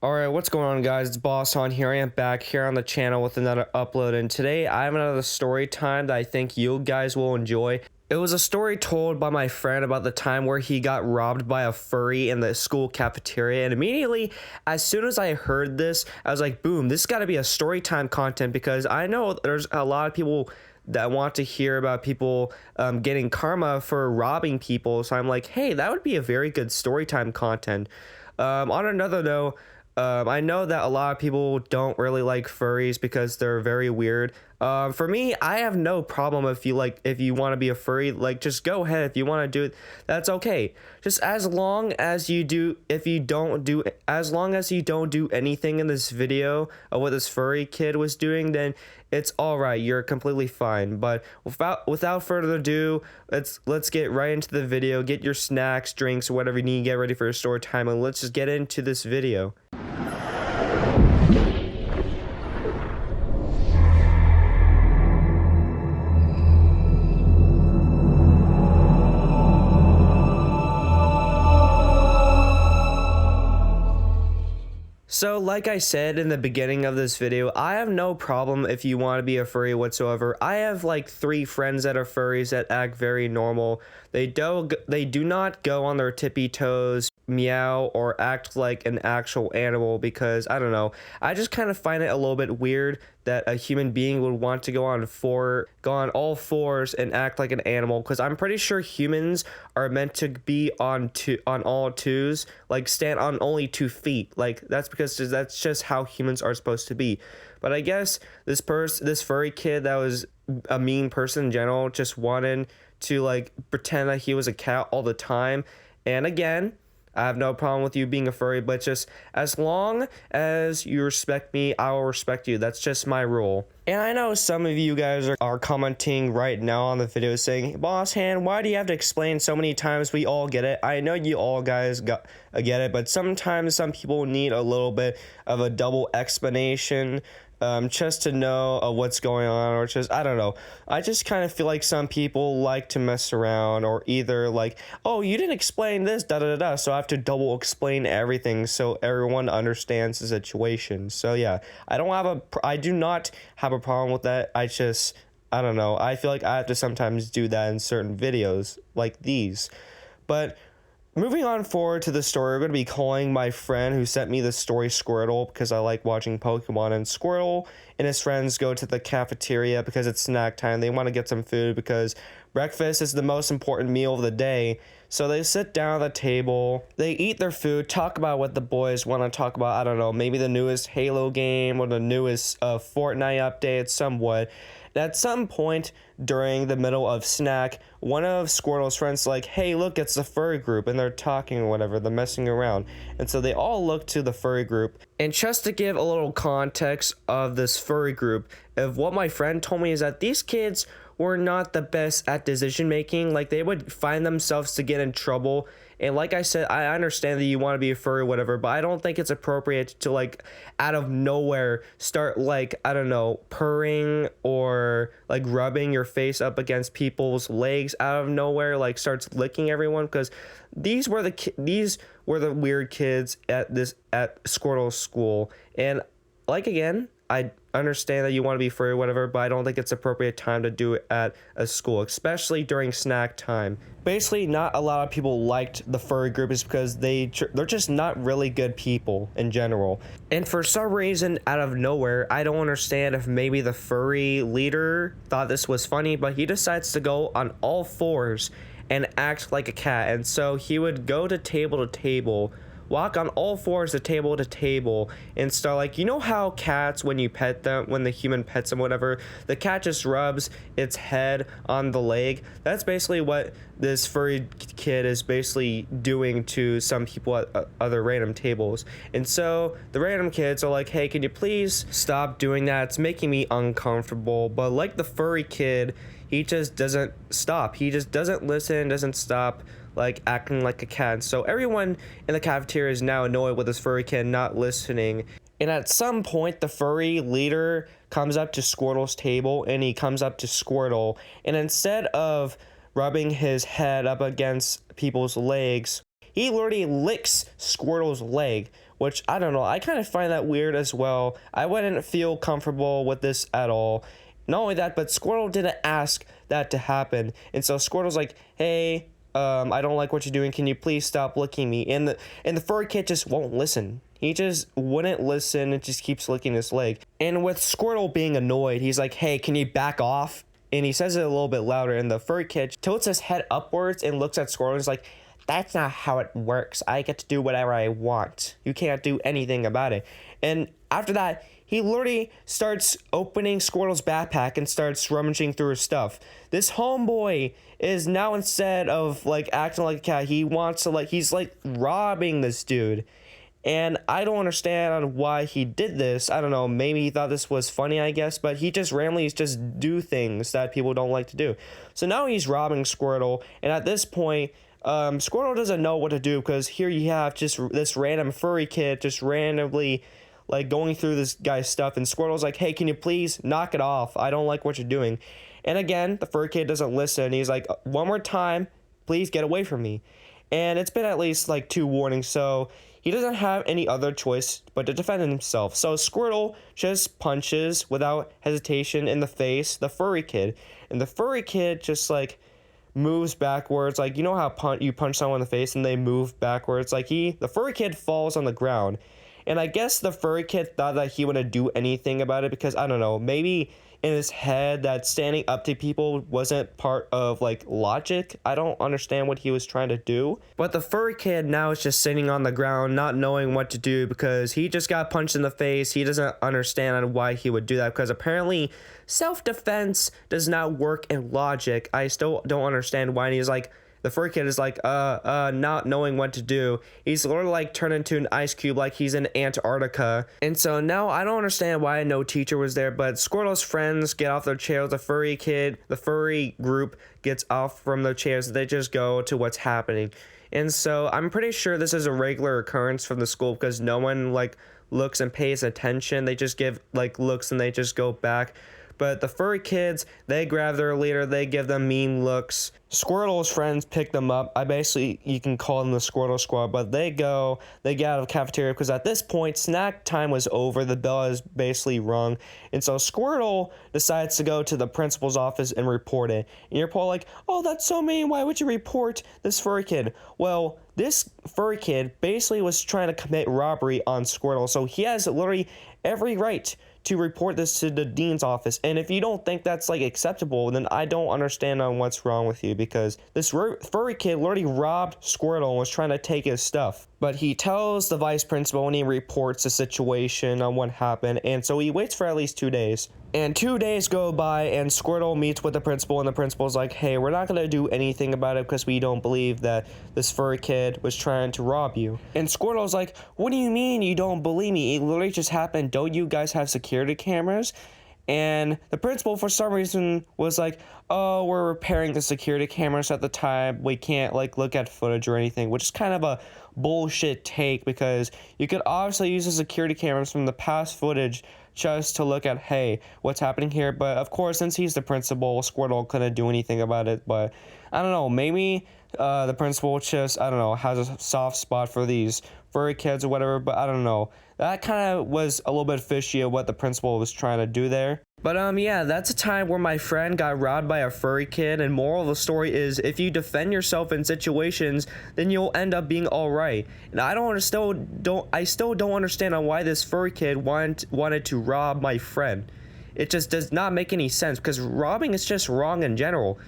Alright, what's going on, guys? It's Boss on here. I am back here on the channel with another upload, and today I have another story time that I think you guys will enjoy. It was a story told by my friend about the time where he got robbed by a furry in the school cafeteria, and immediately, as soon as I heard this, I was like, boom, this got to be a story time content, because I know there's a lot of people that want to hear about people getting karma for robbing people, so I'm like, hey, that would be a very good story time content. On another note, I know that a lot of people don't really like furries because they're very weird. For me, I have no problem if you want to be a furry, like, just go ahead. If you want to do it, that's okay. Just as long as you do, as long as you don't do anything in this video of what this furry kid was doing, then it's all right. You're completely fine. But without further ado, let's get right into the video. Get your snacks, drinks, whatever you need. Get ready for your story time, and let's just get into this video. So, like I said in the beginning of this video, I have no problem if you want to be a furry whatsoever. I have like 3 friends that are furries that act very normal. They do not go on their tippy toes, meow, or act like an actual animal, because I don't know. I just kind of find it a little bit weird that a human being would want to go on all fours and act like an animal, because I'm pretty sure humans are meant to be on all twos, like stand on only 2 feet. Like that's just how humans are supposed to be. But I guess this furry kid that was a mean person in general just wanted to like pretend that he was a cat all the time. And again, I have no problem with you being a furry, but just as long as you respect me, I will respect you. That's just my rule. And I know some of you guys are commenting right now on the video saying, Boss Hand, why do you have to explain so many times? We all get it. I know you all guys get it, but sometimes some people need a little bit of a double explanation. Just to know what's going on, or just, I don't know. I just kind of feel like some people like to mess around, or either like, oh, you didn't explain this, da-da-da-da, so I have to double explain everything so everyone understands the situation. So yeah, I do not have a problem with that. I don't know. I feel like I have to sometimes do that in certain videos like these. But moving on forward to the story, we're going to be calling my friend who sent me the story Squirtle, because I like watching Pokemon, and Squirtle and his friends go to the cafeteria because it's snack time. They want to get some food because breakfast is the most important meal of the day. So they sit down at the table, they eat their food, talk about what the boys want to talk about. I don't know, maybe the newest Halo game or the newest Fortnite update, somewhat. At some point during the middle of snack, one of Squirtle's friends like, hey, look, it's the furry group, and they're talking or whatever, they're messing around. And so they all look to the furry group. And just to give a little context of this furry group, of what my friend told me is that these kids were not the best at decision making. Like, they would find themselves to get in trouble. And like I said, I understand that you want to be a furry or whatever, but I don't think it's appropriate to, like, out of nowhere start, like, I don't know, purring or like rubbing your face up against people's legs out of nowhere, like starts licking everyone, because these were the weird kids at Squirtle's school. And like, again, I understand that you want to be furry or whatever, but I don't think it's appropriate time to do it at a school, especially during snack time. Basically, not a lot of people liked the furry group is because they're just not really good people in general. And for some reason, out of nowhere, I don't understand if maybe the furry leader thought this was funny, but he decides to go on all fours and act like a cat. And so he would go to table, walk on all fours to table, and start, like, you know how cats, when you pet them, when the human pets them, whatever, the cat just rubs its head on the leg? That's basically what this furry kid is basically doing to some people at other random tables. And so the random kids are like, hey, can you please stop doing that? It's making me uncomfortable. But like the furry kid, he just doesn't stop. He just doesn't listen, doesn't stop, like, acting like a cat. So everyone in the cafeteria is now annoyed with this furry kid not listening. And at some point, the furry leader comes up to Squirtle's table, and he comes up to Squirtle, and instead of rubbing his head up against people's legs, he literally licks Squirtle's leg, which I don't know, I kind of find that weird as well. I wouldn't feel comfortable with this at all. Not only that, but Squirtle didn't ask that to happen, and so Squirtle's like, hey, I don't like what you're doing, can you please stop licking me? And the furry kid just won't listen. He just wouldn't listen and just keeps licking his leg. And with Squirtle being annoyed, he's like, hey, can you back off? And he says it a little bit louder, and the furry kid tilts his head upwards and looks at Squirtle and is like, that's not how it works. I get to do whatever I want. You can't do anything about it. And after that, he literally starts opening Squirtle's backpack and starts rummaging through his stuff. This homeboy is now, instead of like acting like a cat, he wants to he's like robbing this dude. And I don't understand why he did this. I don't know, maybe he thought this was funny, I guess, but he just randomly just do things that people don't like to do. So now he's robbing Squirtle, and at this point, Squirtle doesn't know what to do, because here you have just this random furry kid just randomly like going through this guy's stuff, and Squirtle's like, hey, can you please knock it off? I don't like what you're doing. And again, the furry kid doesn't listen. He's like, one more time, please get away from me. And it's been at least like 2 warnings, so he doesn't have any other choice but to defend himself. So Squirtle just punches without hesitation in the face the furry kid, and the furry kid just like moves backwards, like, you know how you punch someone in the face and they move backwards, like the furry kid falls on the ground. And I guess the furry kid thought that he wouldn't do anything about it, because I don't know, maybe in his head that standing up to people wasn't part of like logic. I don't understand what he was trying to do. But the furry kid now is just sitting on the ground not knowing what to do, because he just got punched in the face. He doesn't understand why he would do that, because apparently self-defense does not work in logic. I still don't understand why. And he's like, the furry kid is like, not knowing what to do. He's literally like turned into an ice cube, like he's in Antarctica. And so now I don't understand why no teacher was there, but Squirtle's friends get off their chairs. The furry group gets off from their chairs. They just go to what's happening. And so I'm pretty sure this is a regular occurrence from the school, because no one like looks and pays attention. They just give like looks and they just go back. But the furry kids, they grab their leader, they give them mean looks. Squirtle's friends pick them up. You can call them the Squirtle Squad, but they get out of the cafeteria, because at this point, snack time was over. The bell is basically rung. And so Squirtle decides to go to the principal's office and report it. And you're probably like, oh, that's so mean. Why would you report this furry kid? Well, this furry kid basically was trying to commit robbery on Squirtle, so he has literally every right to report this to the dean's office. And if you don't think that's like acceptable, then I don't understand on what's wrong with you, because this furry kid literally robbed Squirtle and was trying to take his stuff. But he tells the vice principal and he reports the situation on what happened, and so he waits for at least 2 days. And 2 days go by, and Squirtle meets with the principal, and the principal's like, hey, we're not going to do anything about it because we don't believe that this furry kid was trying to rob you. And Squirtle's like, what do you mean you don't believe me? It literally just happened. Don't you guys have security cameras? And the principal, for some reason, was like, oh, we're repairing the security cameras at the time. We can't, like, look at footage or anything, which is kind of a bullshit take, because you could obviously use the security cameras from the past footage just to look at, hey, what's happening here. But, of course, since he's the principal, Squirtle couldn't do anything about it. But, I don't know, maybe the principal just, I don't know, has a soft spot for these furry kids or whatever, but I don't know. That kind of was a little bit fishy of what the principal was trying to do there. But yeah, that's a time where my friend got robbed by a furry kid, and moral of the story is, if you defend yourself in situations, then you'll end up being alright. And I still don't understand on why this furry kid wanted to rob my friend. It just does not make any sense, because robbing is just wrong in general.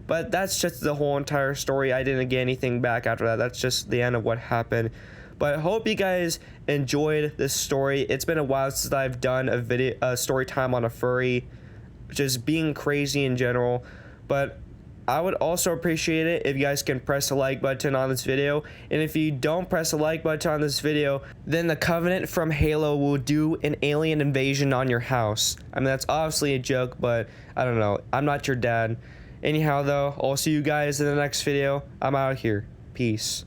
But that's just the whole entire story. I didn't get anything back after that. That's just the end of what happened. But I hope you guys enjoyed this story. It's been a while since I've done a story time on a furry, just being crazy in general. But I would also appreciate it if you guys can press the like button on this video. And if you don't press the like button on this video, then the Covenant from Halo will do an alien invasion on your house. I mean, that's obviously a joke, but I don't know. I'm not your dad. Anyhow, though, I'll see you guys in the next video. I'm out of here. Peace.